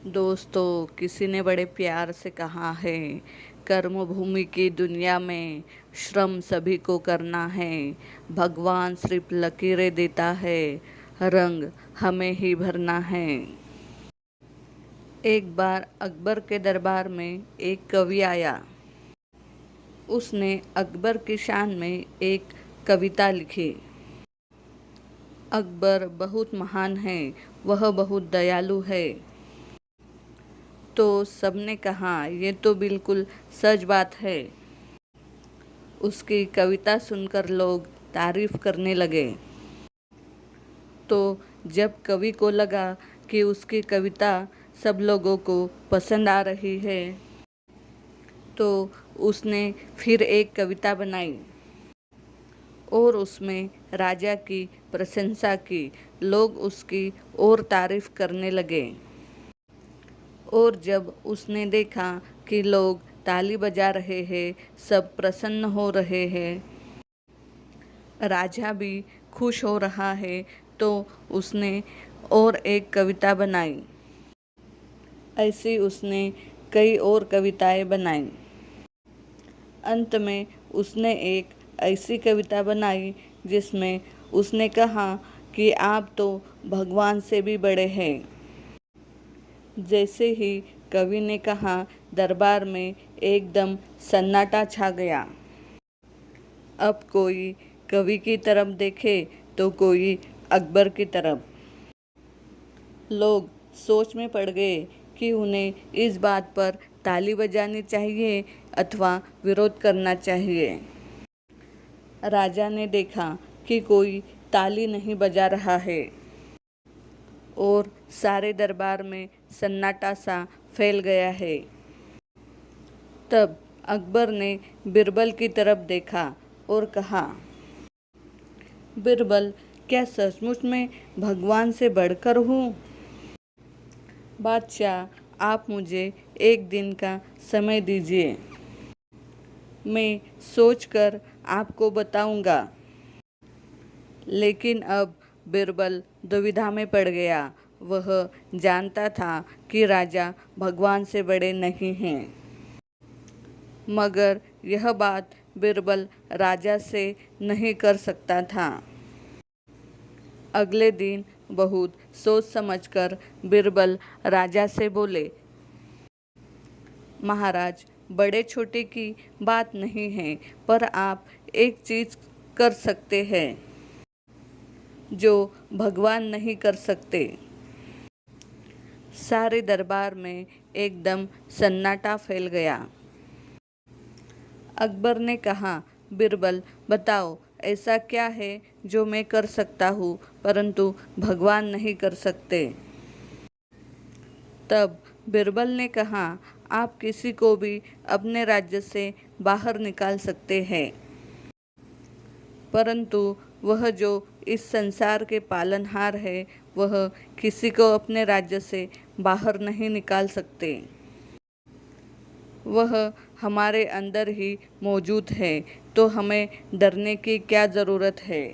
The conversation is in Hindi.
दोस्तों, किसी ने बड़े प्यार से कहा है, कर्म भूमि की दुनिया में श्रम सभी को करना है। भगवान सिर्फ लकीरें देता है, रंग हमें ही भरना है। एक बार अकबर के दरबार में एक कवि आया। उसने अकबर की शान में एक कविता लिखी। अकबर बहुत महान है, वह बहुत दयालु है। तो सबने कहा, ये तो बिल्कुल सच बात है। उसकी कविता सुनकर लोग तारीफ करने लगे। तो जब कवि को लगा कि उसकी कविता सब लोगों को पसंद आ रही है, तो उसने फिर एक कविता बनाई और उसमें राजा की प्रशंसा की। लोग उसकी और तारीफ करने लगे। और जब उसने देखा कि लोग ताली बजा रहे हैं, सब प्रसन्न हो रहे हैं, राजा भी खुश हो रहा है, तो उसने और एक कविता बनाई। ऐसी उसने कई और कविताएं बनाई। अंत में उसने एक ऐसी कविता बनाई जिसमें उसने कहा कि आप तो भगवान से भी बड़े हैं। जैसे ही कवि ने कहा, दरबार में एकदम सन्नाटा छा गया। अब कोई कवि की तरफ देखे तो कोई अकबर की तरफ। लोग सोच में पड़ गए कि उन्हें इस बात पर ताली बजानी चाहिए अथवा विरोध करना चाहिए। राजा ने देखा कि कोई ताली नहीं बजा रहा है और सारे दरबार में सन्नाटा सा फैल गया है। तब अकबर ने बिरबल की तरफ देखा और कहा, बिरबल, क्या सचमुच में भगवान से बढ़कर हूँ? बादशाह, आप मुझे एक दिन का समय दीजिए, मैं सोचकर आपको बताऊंगा। लेकिन अब बिरबल दुविधा में पड़ गया। वह जानता था कि राजा भगवान से बड़े नहीं हैं, मगर यह बात बिरबल राजा से नहीं कर सकता था। अगले दिन बहुत सोच समझकर बिरबल राजा से बोले, महाराज, बड़े छोटे की बात नहीं है, पर आप एक चीज कर सकते हैं जो भगवान नहीं कर सकते। सारे दरबार में एकदम सन्नाटा फैल गया। अकबर ने कहा, बिरबल, बताओ, ऐसा क्या है जो मैं कर सकता हूँ परंतु भगवान नहीं कर सकते? तब बिरबल ने कहा, आप किसी को भी अपने राज्य से बाहर निकाल सकते हैं, परंतु वह जो इस संसार के पालनहार है, वह किसी को अपने राज्य से बाहर नहीं निकाल सकते। वह हमारे अंदर ही मौजूद है, तो हमें डरने की क्या ज़रूरत है।